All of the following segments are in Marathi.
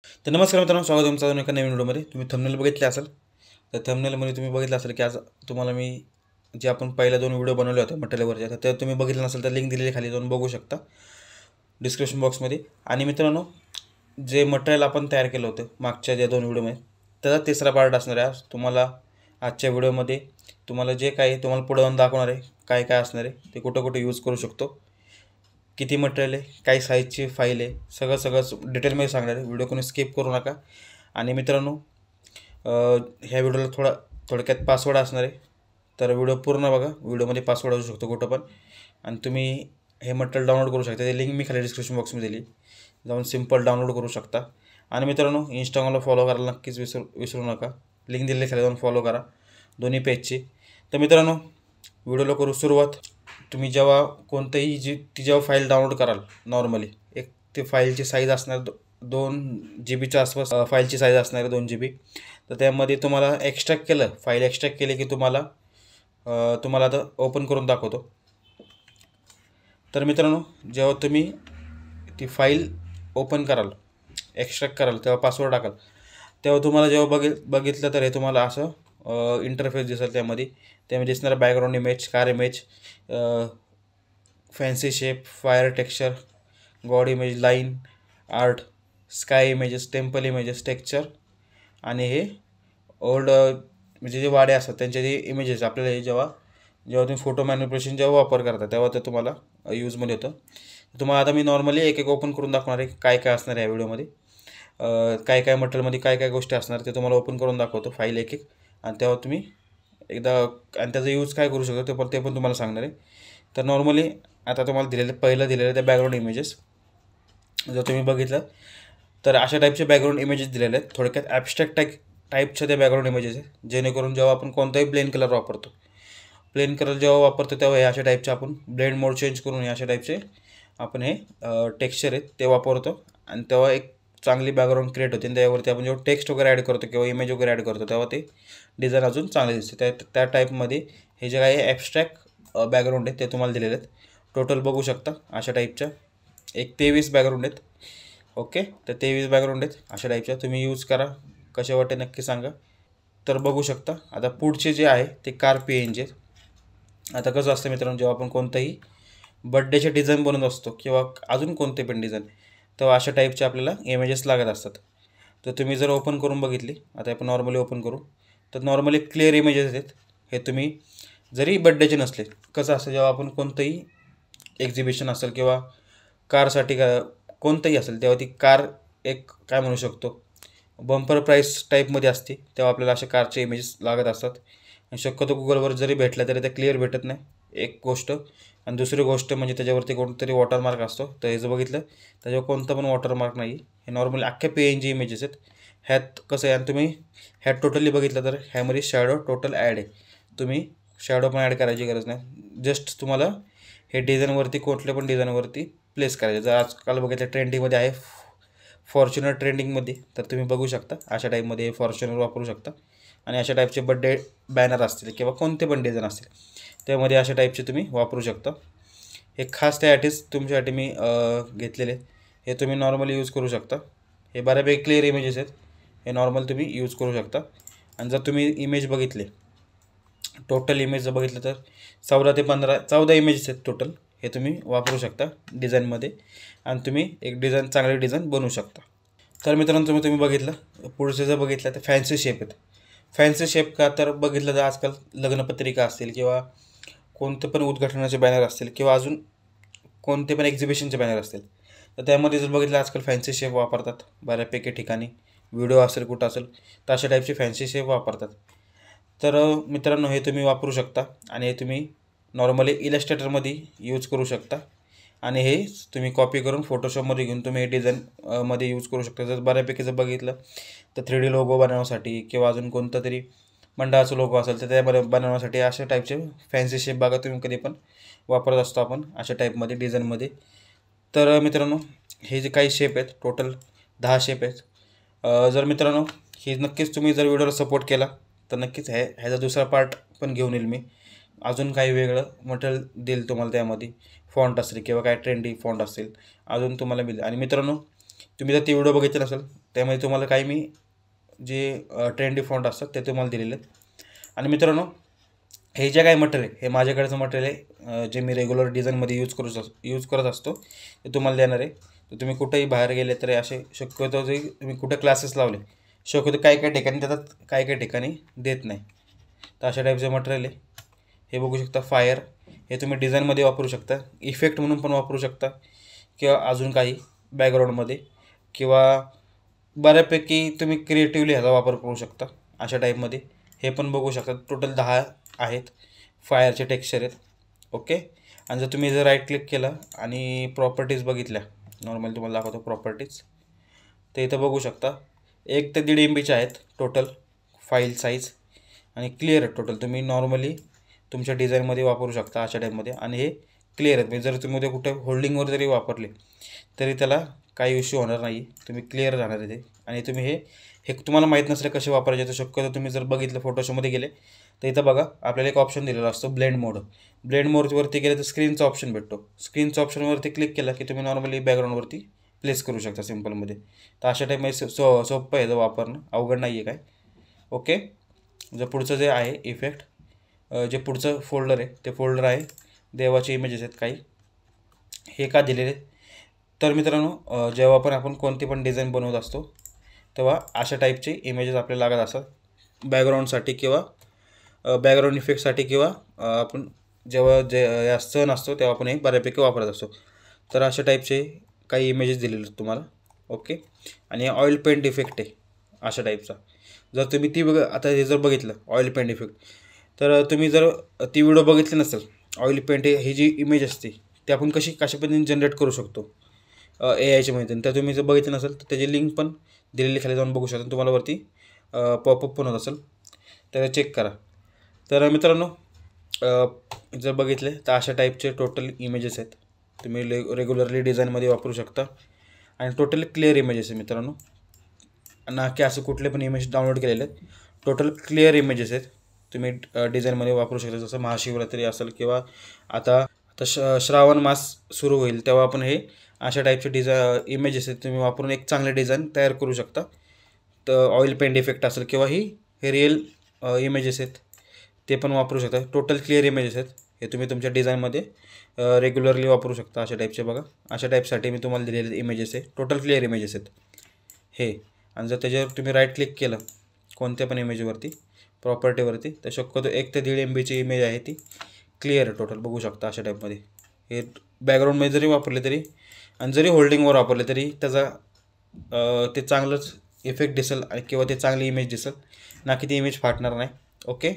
तर नमस्कार मित्रांनो, स्वागत आहे तुमचं अजून एका नवीन व्हिडिओमध्ये. तुम्ही थंबनेल बघितले असेल, तर थंबनेलमध्ये तुम्ही बघितलं असेल की आज तुम्हाला मी जे आपण पहिल्या 2 व्हिडिओ बनवले होते मटेरियलवरचे, तर ते तुम्ही बघितलं नसेल तर लिंक दिलेली खाली जाऊन बघू शकता डिस्क्रिप्शन बॉक्समध्ये. आणि मित्रांनो, जे मटेरियल आपण तयार केलं होतं मागच्या ज्या 2 व्हिडिओमध्ये, त्याचा तिसरा पार्ट असणार आहे आज. तुम्हाला आजच्या व्हिडिओमध्ये तुम्हाला जे काही तुम्हाला पुढे जाऊन दाखवणार आहे, काय काय असणार आहे, ते कुठं कुठं यूज करू शकतो, किती मटेरियल आहे, काय साईजची फाईल आहे, सगळं डिटेलमध्ये सांगणार आहे. व्हिडिओ कोणी स्किप करू नका. आणि मित्रांनो, ह्या व्हिडिओला थोडक्यात पासवर्ड असणार आहे, तर व्हिडिओ पूर्ण बघा. व्हिडिओमध्ये पासवर्ड असू शकतो कुठं पण, आणि तुम्ही हे मटेरियल डाउनलोड करू शकता. ते लिंक मी खाली डिस्क्रिप्शन बॉक्समध्ये दिली, जाऊन सिम्पल डाउनलोड करू शकता. आणि मित्रांनो, इंस्टाग्रामला फॉलो करायला नक्कीच विसरू नका. लिंक दिलेली खाली जाऊन फॉलो करा दोन्ही पेजची. तर मित्रांनो, व्हिडिओला करू सुरुवात. तुम्ही जेव्हा कोणतंही ती जेव्हा फाईल डाउनलोड कराल नॉर्मली, एक ते फाईलची साईज असणार 2 GB आसपास फाईलची साईज असणार आहे, 2 GB. तर त्यामध्ये तुम्हाला एक्स्ट्रॅक्ट केलं, फाईल एक्स्ट्रॅक्ट केली की तुम्हाला आता ओपन करून दाखवतो. तर मित्रांनो, जेव्हा तुम्ही ती फाईल ओपन कराल, एक्स्ट्रॅक्ट कराल, तेव्हा पासवर्ड टाकाल, तेव्हा तुम्हाला जेव्हा बघितलं तर हे तुम्हाला असं इंटरफेस दिसेल. त्यामध्ये दिसणारा background image, car image, fancy shape, fire texture, God image, line art, sky images, temple images, texture, आणि हे ओल्ड म्हणजे जे वाडे असतात त्यांचे जे इमेजेस आपल्याला हे जेव्हा तुम्ही फोटो मॅनिप्युलेशन जेव्हा वापर करता तेव्हा ते तुम्हाला यूजमध्ये होतं. तुम्हाला आता मी नॉर्मली एक एक ओपन करून दाखवणार आहे काय काय असणार आहे या व्हिडिओमध्ये, काय काय मटेरियलमध्ये काय काय गोष्टी असणार ते तुम्हाला ओपन करून दाखवतो फाईल एक एक. आणि तेव्हा तुम्ही एकदा आणि त्याचा यूज काय करू शकतो ते पण तुम्हाला सांगणार आहे. तर नॉर्मली आता तुम्हाला पहिलं दिलेलं ते बॅकग्राऊंड इमेजेस जर तुम्ही बघितलं तर अशा टाईपचे बॅकग्राऊंड इमेजेस दिलेले आहेत. थोडक्यात ॲबस्ट्रॅक्ट टाईपच्या ते बॅकग्राऊंड इमेजेस आहे, जेणेकरून जेव्हा आपण कोणताही प्लेन कलर वापरतो तेव्हा हे अशा टाईपचे आपण ब्लेंड मोड चेंज करून हे अशा टाईपचे आपण हे टेक्स्चर आहेत ते वापरतो. आणि तेव्हा एक चांगली बॅकग्राऊंड क्रिएट होते. आणि त्यावरती आपण जेव्हा टेक्स्ट वगैरे ॲड करतो किंवा इमेज वगैरे ॲड करतो तेव्हा ते डिझाईन अजून चांगले दिसते. त्या टाईपमध्ये हे जे काही ॲबस्ट्रॅक्ट बॅकग्राऊंड आहेत ते तुम्हाला दिलेले आहेत. टोटल बघू शकता अशा टाईपच्या 23 बॅकग्राऊंड आहेत. ओके, तर 23 बॅकग्राऊंड आहेत अशा टाईपच्या. तुम्ही यूज करा, कशा वाटते नक्की सांगा. तर बघू शकता आता पुढचे जे आहे ते कार PNG आहेत. आता कसं असतं मित्रांनो, जेव्हा आपण कोणताही बड्डेचे डिझाईन बनवत असतो किंवा अजून कोणते पण डिझाईन, तेव्हा अशा टाईपचे आपल्याला इमेजेस लागत असतात. तर तुम्ही जर ओपन करून बघितली, आता आपण नॉर्मली ओपन करू, तर नॉर्मली क्लिअर इमेजेस आहेत. हे तुम्ही जरी बड्डेचे नसले, कसं असतं जेव्हा आपण कोणतंही एक्झिबिशन असेल किंवा कारसाठी कोणतंही असेल तेव्हा ती कार एक काय म्हणू शकतो बंपर प्राईस टाईपमध्ये असते, तेव्हा आपल्याला अशा कारचे इमेजेस लागत असतात. आणि शक्यतो गुगलवर जरी भेटल्या तरी त्या क्लिअर भेटत नाही, एक गोष्ट. आणि दुसरी गोष्ट म्हणजे त्याच्यावरती कोणतरी वॉटरमार्क असतो. तर हे जर बघितलं त्याच्यावर कोणता पण वॉटरमार्क नाही. हे नॉर्मली अख्ख्या PNG इमेजेस आहेत. ह्यात कसं आहे, आणि तुम्ही ह्यात टोटली बघितलं तर ह्यामध्ये शॅडो टोटल ॲड आहे. तुम्ही शॅडो पण ॲड करायची गरज नाही. जस्ट तुम्हाला हे डिझाईनवरती कुठल्या पण डिझाईनवरती प्लेस करायचं. जर आजकाल बघितलं ट्रेंडिंगमध्ये आहे फॉर्च्युनर ट्रेंडिंगमध्ये, तर तुम्ही बघू शकता अशा टाईपमध्ये फॉर्च्युनर वापरू शकता. आणि अशा टाईपचे बड्डे बॅनर असतील किंवा कोणते पण डिझाईन असतील त्यामध्ये अशा टाईपचे तुम्ही वापरू शकता. हे खास त्यासाठीच तुमच्यासाठी मी घेतलेले. हे तुम्ही नॉर्मली यूज करू शकता. हे बऱ्यापैकी क्लिअर इमेजेस आहेत, हे नॉर्मल तुम्ही यूज करू शकता. आणि जर तुम्ही इमेज बघितले, टोटल इमेज जर बघितलं तर 14 इमेजेस आहेत टोटल. हे तुम्ही वापरू शकता डिझाईनमध्ये आणि तुम्ही एक चांगले डिझाईन बनवू शकता. तर मित्रांनो, तुम्ही बघितलं, पुढचे जर बघितलं तर फॅन्सी शेप आहेत. फॅन्सी शेप का तर बघितलं तर आजकाल लग्नपत्रिका असतील किंवा कोणते पण उद्घाटनाचे बॅनर असतील किंवा अजून कोणते पण एक्झिबिशनचे बॅनर असतील, तर त्यामध्ये जर बघितलं आजकाल फॅन्सी शेप वापरतात बऱ्यापैकी ठिकाणी. व्हिडिओ असेल कुठं असेल तर अशा टाईपचे फॅन्सी शेप वापरतात. तर मित्रांनो, हे तुम्ही वापरू शकता आणि हे तुम्ही नॉर्मली इलस्ट्रेटरमध्ये यूज करू शकता. आणि हे तुम्ही कॉपी करून फोटोशॉपमध्ये घेऊन तुम्ही हे डिझाईन मध्ये यूज करू शकता. जर बऱ्यापैकी जर बघितलं तर 3D लोगो बनवण्यासाठी किंवा अजून कोणतं तरी मंडळाचं लोगो असेल तर त्यामध्ये बनवण्यासाठी अशा टाईपचे फॅन्सी शेप बघा तुम्ही कधी पण वापरत असतो आपण अशा टाईपमध्ये डिझाईनमध्ये. तर मित्रांनो, हे जे काही शेप आहेत टोटल 10 शेप आहेत. जर मित्रांनो हे नक्कीच तुम्ही जर व्हिडिओला सपोर्ट केला तर नक्कीच ह्याचा दुसरा पार्ट पण घेऊन येईल मी. अजून काही वेगळं मटेरियल देईल तुम्हाला त्यामध्ये, फॉन्ट असेल किंवा काय ट्रेंडी फॉन्ट असेल अजून तुम्हाला मिळेल. आणि मित्रांनो, तुम्ही जर ती व्हिडिओ बघितली नसेल त्यामध्ये तुम्हाला काही मी जे ट्रेंडी फॉन्ट असतात ते तुम्हाला दिलेले आहेत. आणि मित्रांनो, हे जे काही मटेरियल हे माझ्याकडचं मटेरियल आहे, जे मी रेग्युलर डिझाईनमध्ये यूज करत असतो ते तुम्हाला देणार आहे. तर तुम्ही कुठेही बाहेर गेले तरी असे शक्यतो जे तुम्ही कुठे क्लासेस लावले शक्यतो काही काही ठिकाणी देतात, काही काही ठिकाणी देत नाही. तर अशा टाईपचे मटेरियल आहे. हे बघू शकता फायर, हे तुम्ही डिझाईनमध्ये वापरू शकता, इफेक्ट म्हणून पण वापरू शकता, किंवा अजून काही बॅकग्राऊंडमध्ये, किंवा बऱ्यापैकी तुम्ही क्रिएटिव्हली ह्याचा वापर करू शकता अशा टाईपमध्ये. हे पण बघू शकता, टोटल 10 आहेत फायरचे टेक्स्चर आहेत. ओके. आणि जर राईट क्लिक केलं आणि प्रॉपर्टीज बघितल्या, नॉर्मली तुम्हाला दाखवतो प्रॉपर्टीज, ते इथं बघू शकता 1 ते 1.5 MB आहेत टोटल फाईल साईज, आणि क्लिअर आहे टोटल. तुम्ही नॉर्मली तुमच्या डिझाईनमध्ये वापरू शकता अशा टाईपमध्ये. आणि हे क्लिअर आहेत, म्हणजे जर तुम्ही उद्या कुठे होल्डिंगवर जरी वापरले तरी त्याला काही इश्यू होणार नाही, तुम्ही क्लिअर राहणार आहे ते. आणि तुम्ही हे तुम्हाला माहीत नसले कसे वापरायचे तर शक्यतो तुम्ही जर बघितलं फोटोशॉपमध्ये गेले तर इथं बघा आपल्याला एक ऑप्शन दिलेला असतो ब्लेंड मोड. ब्लेंड मोडवरती गेले तर स्क्रीनचा ऑप्शन भेटतो. स्क्रीनच्या ऑप्शनवरती क्लिक केला की तुम्ही नॉर्मली बॅकग्राऊंडवरती प्लेस करू शकता सिम्पलमध्ये. तर अशा टाईपमध्ये सोपं आहे वापरणं, अवघड नाही आहे काय. ओके. जर पुढचं जे आहे इफेक्ट, जे पुढचं फोल्डर आहे ते फोल्डर आहे देवाचे इमेजेस आहेत काही. हे का दिलेले तर मित्रांनो, जेव्हा पण आपण कोणती पण डिझाईन बनवत असतो तेव्हा अशा टाईपचे इमेजेस आपल्याला लागत असतात बॅकग्राऊंडसाठी, किंवा बॅकग्राऊंड इफेक्टसाठी, किंवा आपण जेव्हा या सण असतो तेव्हा आपण हे बऱ्यापैकी वापरत असतो. तर अशा टाईपचे काही इमेजेस दिलेले आहेत तुम्हाला. ओके. आणि ऑइल पेंट इफेक्ट आहे अशा टाईपचा. जर तुम्ही आता हे जर बघितलं ऑइल पेंट इफेक्ट, तर तुम्ही जर ती व्हिडिओ बघितली नसेल, ऑइल पेंट ही जी इमेज असते ती आपण कशा पद्धतीने जनरेट करू शकतो AIच्या मदतीने, तर तुम्ही जर बघितलं नसेल तर त्याची लिंक पण दिलेली खाली जाऊन बघू शकता. तुम्हाला वरती पॉपअप पण होत असेल तर चेक करा. तर मित्रांनो, जर बघितले तर अशा टाईपचे टोटल इमेजेस आहेत, तुम्ही रेग्युलरली डिझाईनमध्ये वापरू शकता. आणि टोटली क्लिअर इमेजेस आहे मित्रांनो, ना की असं कुठले पण इमेज डाउनलोड केलेले आहेत. टोटल क्लिअर इमेजेस आहेत, तुम्ही डिझाईनमध्ये वापरू शकता. जसं महाशिवरात्री असेल, किंवा आता श्रावण मास सुरू होईल तेव्हा आपण हे अशा टाईपचे इमेजेस आहेत तुम्ही वापरून एक चांगले डिझाईन तयार करू शकता. तर ऑइल पेंट इफेक्ट असेल, किंवा हे रिअल इमेजेस आहेत ते पण वापरू शकता. टोटल क्लिअर इमेजेस आहेत, हे तुम्ही तुमच्या डिझाईनमध्ये रेग्युलरली वापरू शकता अशा टाईपचे. बघा अशा टाईपसाठी मी तुम्हाला दिलेले इमेजेस आहे, टोटल क्लिअर इमेजेस आहेत हे. आणि जर त्याच्यावर तुम्ही राईट क्लिक केलं कोणत्या पण इमेजवरती प्रॉपर्टीवरती, तर शक्यतो 1 ते 1.5 MB इमेज आहे ती क्लिअर टोटल बघू शकता अशा टाईपमध्ये. हे बॅकग्राऊंडमध्ये जरी वापरले तरी आणि जरी होल्डिंगवर वापरले तरी त्याचा ते चांगलंच इफेक्ट दिसेल, किंवा ते चांगली इमेज दिसेल, ना की ती इमेज फाटणार नाही. ओके.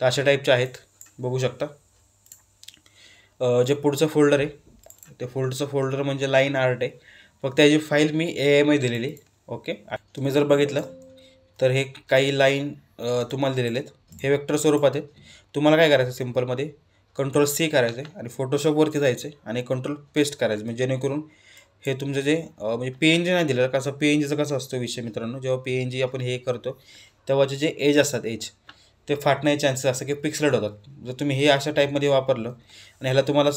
तर अशा टाईपचे आहेत बघू शकता. जे पुढचं फोल्डर आहे ते फोल्डर म्हणजे लाईन आर्ट आहे. फक्त त्याची फाईल मी AI मध्ये दिलेली. ओके. तुम्ही जर बघितलं तर हे काही लाईन तुम्हाला दिलेले आहेत, हे वेक्टर स्वरूपात आहेत. तुम्हाला काय करायचं, सिम्पलमध्ये Ctrl+C करायचं आहे आणि फोटोशॉपवरती जायचं आहे आणि कंट्रोल पेस्ट करायचं, म्हणजे जेणेकरून हे तुमचं जे म्हणजे PNG नाही दिलं कसं, PNGचं कसं असतो विषय मित्रांनो, जेव्हा PNG आपण हे करतो तेव्हाचे जे एज असतात ते फाटण्याचे चान्सेस असतात की पिक्सलेट होतात. जर तुम्ही हे अशा टाईपमध्ये वापरलं आणि ह्याला तुम्हाला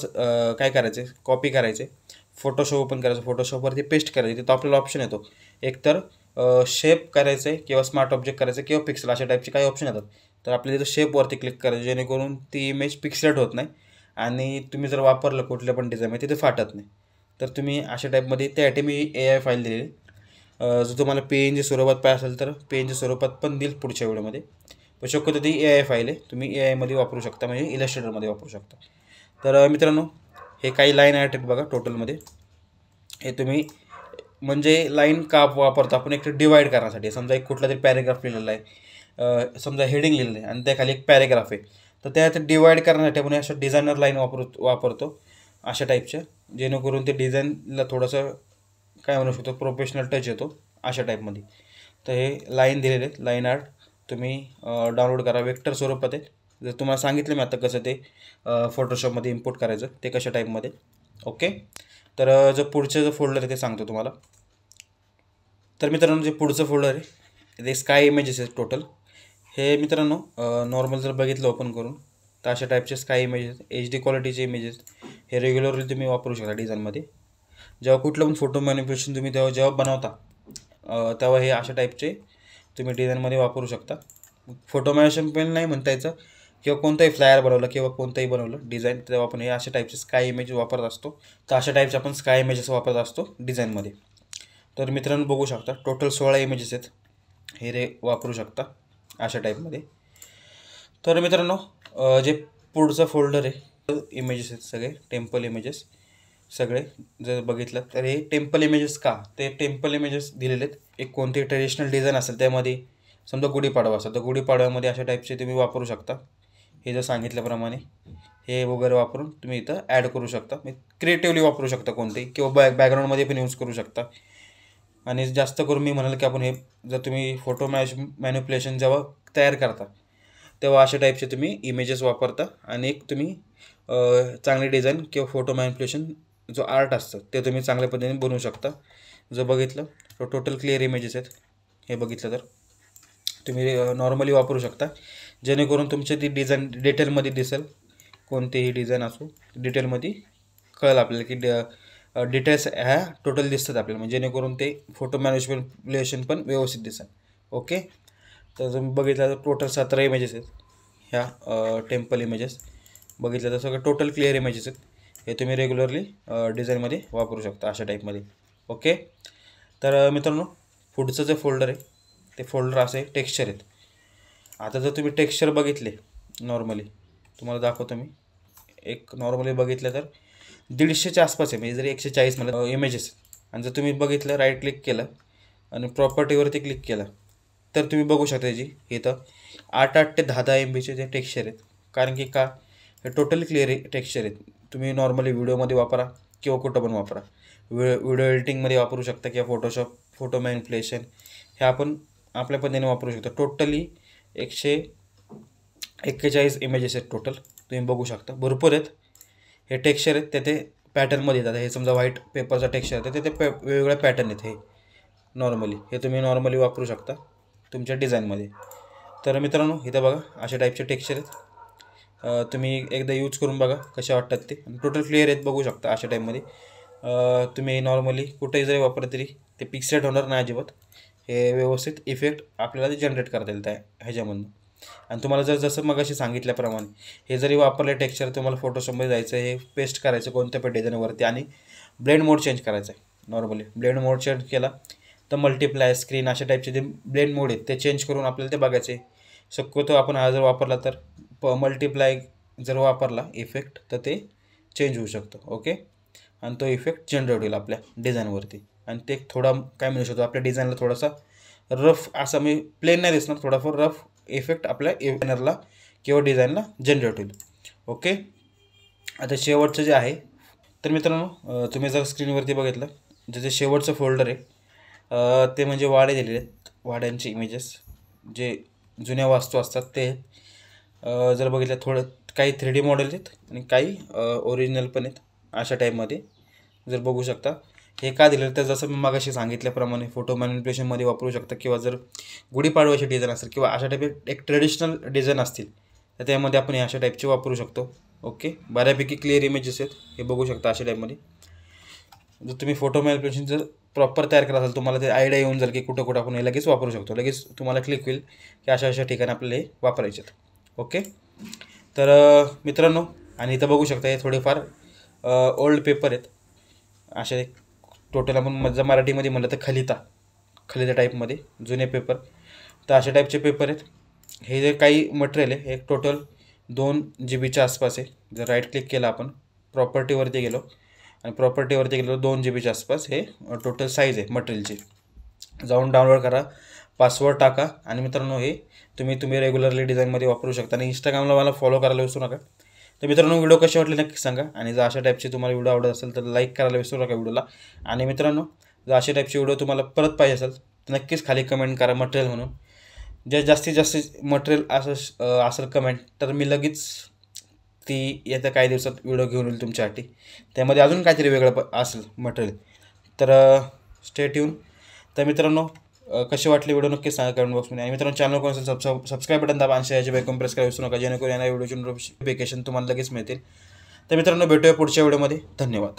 काय करायचं आहे, कॉपी करायचे, फोटोशॉप ओपन करायचं, फोटोशॉपवरती पेस्ट करायचं, तिथं आपल्याला ऑप्शन येतो एकतर शेप करायचं आहे, किंवा स्मार्ट ऑब्जेक्ट करायचं, किंवा पिक्सल, अशा टाईपचे काही ऑप्शन येतात. तर आपल्याला तिथं शेपवरती क्लिक करायचं, जेणेकरून ती इमेज पिक्सलेट होत नाही आणि तुम्ही जर वापरलं कुठल्या पण डिझाईनमध्ये तिथे फाटत नाही. तर तुम्ही अशा टाईपमध्ये त्यासाठी मी AI फाईल दिलेली. जर तुम्हाला PNG स्वरूपात पाहिजे असेल तर PNG स्वरूपात पण देईल पुढच्या व्हिडिओमध्ये, पण शक्यतो ती AI फाईल आहे, तुम्ही AI मध्ये वापरू शकता, म्हणजे इलस्ट्रेटरमध्ये वापरू शकता. तर मित्रांनो, हे काही लाईन आर्ट आहेत बघा टोटलमध्ये. हे तुम्ही म्हणजे लाईन का वापरतो आपण, एक डिवाईड करण्यासाठी. समजा एक कुठला तरी पॅरेग्राफ लिहिलेला आहे, समजा हेडिंग लिहिलेलं आहे आणि त्याखाली एक पॅरेग्राफ आहे, तर त्यात डिवाईड करण्यासाठी आपण अशा डिझायनर लाईन वापरतो अशा टाईपच्या, जेणेकरून ते डिझाईनला थोडंसं काय म्हणू शकतो प्रोफेशनल टच येतो अशा टाईपमध्ये. तर हे लाईन दिलेले आहेत, लाईन आर्ट तुम्ही डाउनलोड करा, वेक्टर स्वरूपात आहे. जर तुम्हाला सांगितलं मी आता कसं ते फोटोशॉपमध्ये इम्पोर्ट करायचं ते कशा टाईपमध्ये. ओके. तर जो पुढचं जो फोल्डर आहे ते सांगतो तुम्हाला. तर मित्रांनो, जे पुढचं फोल्डर आहे ते स्काय इमेजेस आहेत टोटल. हे मित्रांनो नॉर्मल जर बघितलं ओपन करून तर अशा टाईपचे स्काय इमेजेस, HD क्वालिटीचे इमेजेस हे रेग्युलरली तुम्ही वापरू शकता डिझाईनमध्ये. जेव्हा कुठलं पण फोटो मॅनिप्युलेशन तुम्ही जेव्हा बनवता तेव्हा हे अशा टाईपचे तुम्ही डिझाईनमध्ये वापरू शकता. फोटो मॅनेजमेंट पण नाही म्हणता यायचं, किंवा कोणताही फ्लायर बनवलं किंवा कोणतंही बनवलं डिझाईन, तेव्हा आपण हे अशा टाईपचे स्काय इमेज वापरत असतो. तर अशा टाईपचे आपण स्काय इमेजेस वापरत असतो डिझाईनमध्ये. तर मित्रांनो बघू शकता टोटल 16 इमेजेस आहेत, हे वापरू शकता अशा टाईपमध्ये. तर मित्रांनो जे पुढचं फोल्डर आहे इमेजेस आहेत सगळे टेम्पल इमेजेस सगळे. जर बघितलं तर हे टेम्पल इमेजेस का, ते टेम्पल इमेजेस दिलेले आहेत. एक कोणती ट्रेडिशनल डिझाईन असेल त्यामध्ये, समजा गुढीपाडवा असेल तर गुढीपाडव्यामध्ये अशा टाईपचे तुम्ही वापरू शकता. हे जर सांगितल्याप्रमाणे हे वगैरे वापरून तुम्ही इथं ॲड करू शकता. क्रिएटिव्हली वापरू शकता कोणतेही, किंवा बॅकग्राऊंडमध्ये पण यूज करू शकता. आणि जास्त करून मी म्हणाल की आपण हे जर तुम्ही फोटो मॅन्युप्युलेशन जेव्हा तयार करता तेव्हा अशा टाईपचे तुम्ही इमेजेस वापरता, आणि एक तुम्ही चांगली डिझाईन किंवा फोटो मॅन्युप्युलेशन जो आर्ट असतं ते तुम्ही चांगल्या पद्धतीने बनवू शकता. जर बघितलं तर टोटल क्लिअर इमेजेस आहेत. हे बघितलं तर तुम्ही नॉर्मली वापरू शकता, जेणेकरून तुमची ती डिझाईन डिटेलमध्ये दिसेल. कोणतीही डिझाईन असो डिटेलमध्ये कळेल आपल्याला की डिटेल्स ह्या टोटल दिसतात आपल्याला, म्हणजे जेणेकरून ते फोटो मॅन्युप्युलेशन पण व्यवस्थित दिसेल. ओके. तर तुम्ही बघितलं तर टोटल 17 इमेजेस आहेत ह्या टेम्पल इमेजेस. बघितलं तर सगळं टोटल क्लिअर इमेजेस आहेत. हे तुम्ही रेग्युलरली डिझाईनमध्ये वापरू शकता अशा टाईपमध्ये. ओके. तर मित्रांनो पुढचं जे फोल्डर आहे ते फोल्डर असे टेक्स्चर आहेत. आता जर तुम्ही टेक्स्चर बघितले नॉर्मली, तुम्हाला दाखवतो मी. एक नॉर्मली बघितलं तर 150च्या आसपास आहे, म्हणजे जरी 140 मला इमेजेस. आणि जर तुम्ही बघितलं राईट क्लिक केलं आणि प्रॉपर्टीवरती क्लिक केलं तर तुम्ही बघू शकता याची इथं 8 ते 10 MBचे जे टेक्स्चर आहेत. कारण की का, हे टोटली क्लिअर टेक्स्चर आहेत. तुम्ही नॉर्मली व्हिडिओमध्ये वापरा किंवा कुठं पण वापरा, व्हिडिओ एडिटिंगमध्ये वापरू शकता किंवा फोटोशॉप फोटो मॅनिप्युलेशन हे आपण आपल्या पद्धतीने वापरू शकतो. टोटली 141 इमेजेस आहेत टोटल. तुम्ही बघू शकता भरपूर आहेत. हे टेक्स्चर आहेत ते पॅटर्नमध्ये येतात. हे समजा व्हाईट पेपरचा टेक्स्चर आहे ते वेगवेगळ्या पॅटर्न आहेत. हे नॉर्मली हे तुम्ही नॉर्मली वापरू शकता तुमच्या डिझाईनमध्ये. तर मित्रांनो इथं बघा अशा टाईपचे टेक्स्चर आहेत. तुम्ही एकदा यूज करून बघा कशा वाटतात ते. टोटल क्लिअर आहेत बघू शकता अशा टाईपमध्ये. तुम्ही नॉर्मली कुठेही जरी वापरलं तरी ते पिक्सेट होणार नाही अजिबात. हे व्यवस्थित इफेक्ट आपल्याला ते जनरेट करता येईल त्या ह्याच्यामधून. आणि तुम्हाला जर जसं मगाशी सांगितल्याप्रमाणे हे जरी वापरले टेक्स्चर, तुम्हाला फोटोशॉपमध्ये जायचं, हे पेस्ट करायचं कोणत्या पण डिझाईनवरती आणि ब्लेंड मोड चेंज करायचं आहे. नॉर्मली ब्लेंड मोड चेंज केला तर मल्टिप्लाय स्क्रीन अशा टाईपचे जे ब्लेंड मोड आहेत ते चेंज करून आपल्याला ते बघायचे. शक्यतो आपण हा जर वापरला तर मल्टिप्लाय जर वापरला इफेक्ट तर ते चेंज होऊ शकतो. ओके. आणि तो इफेक्ट जनरेट होईल आपल्या डिझाईनवरती. आणि ते थोडा काय म्हणू शकतो आपल्या डिझाईनला थोडासा रफ असा, मी प्लेन नाही दिसणार, थोडाफार रफ इफेक्ट आपल्या बॅनरला किंवा डिझाईनला जनरेट होईल. ओके. आता शेवटचं जे आहे तर मित्रांनो तुम्ही जर स्क्रीनवरती बघितलं जे शेवटचं फोल्डर आहे ते म्हणजे वाडे दिलेले आहेत. वाड्यांचे इमेजेस जे जुन्या वास्तू असतात ते. जर बघितलं थोडं काही 3D मॉडेल आहेत आणि काही ओरिजिनल पण आहेत अशा टाईपमध्ये. जर बघू शकता हे का दिलेलं तर जसं मी मागाशी सांगितल्याप्रमाणे फोटो मॅनिप्युलेशनमध्ये वापरू शकता, किंवा जर गुढीपाडव्याची डिझाईन असेल किंवा अशा टाईप एक ट्रेडिशनल डिझाईन असतील तर त्यामध्ये आपण हे अशा टाईपचे वापरू शकतो. ओके. बऱ्यापैकी क्लिअर इमेजेस आहेत हे बघू शकता अशा टाईपमध्ये. जर तुम्ही फोटो मॅनिप्युलेशन जर प्रॉपर तयार करत असाल तुम्हाला ते आयडिया येऊन जाईल की कुठं कुठं आपण हे लगेच वापरू शकतो. लगेच तुम्हाला क्लिक होईल की अशा अशा ठिकाणी आपल्याला हे वापरायचे आहेत. ओके. तर मित्रांनो आणि इथं बघू शकता हे थोडेफार ओल्ड पेपर आहेत असे. टोटल आपण जर मराठीमध्ये म्हणलं तर खलिता टाईपमध्ये जुने पेपर. तर अशा टाईपचे पेपर आहेत. हे जे काही मटेरियल आहे हे टोटल 2 GBच्या आसपास आहे. जर राईट क्लिक केलं आपण प्रॉपर्टीवरती गेलो आणि प्रॉपर्टीवरती गेलो 2 GBच्या आसपास हे टोटल साईज आहे मटेरियलची. जाऊन डाउनलोड करा, पासवर्ड टाका आणि मित्रांनो हे तुम्ही रेग्युलरली डिझाईनमध्ये वापरू शकता. आणि इंस्टाग्रामला मला फॉलो करायला विसरू नका. तर मित्रांनो व्हिडिओ कसे वाटले नक्की सांगा. आणि जर अशा टाईपचे तुम्हाला व्हिडिओ आवडत असेल तर लाईक करायला विसरू नका व्हिडिओला. आणि मित्रांनो जर अशा टाईपचे व्हिडिओ तुम्हाला परत पाहिजे असेल तर नक्कीच खाली कमेंट करा मटेरियल म्हणून. जे जास्तीत जास्त मटेरियल असेल कमेंट तर मी लगेच ती येत्या काही दिवसात व्हिडिओ घेऊन येईल तुमच्यासाठी. त्यामध्ये अजून काहीतरी वेगळं असेल मटेरियल. तर स्टे ट्यून. तर मित्रांनो कसे वाटले व्हिडिओ नक्की सांगा कमेंट बॉक्समध्ये. आणि मित्रांनो चॅनल कोण असेल सबस्क्राईब बटन दाबा आणि शेअरची बेल प्रेस करायला विसरू नका, जेणेकरून येणाऱ्या व्हिडिओची नोटिफिकेशन तुम्हाला लगेच मिळतील. तर मित्रांनो भेटूया पुढच्या व्हिडिओमध्ये. धन्यवाद.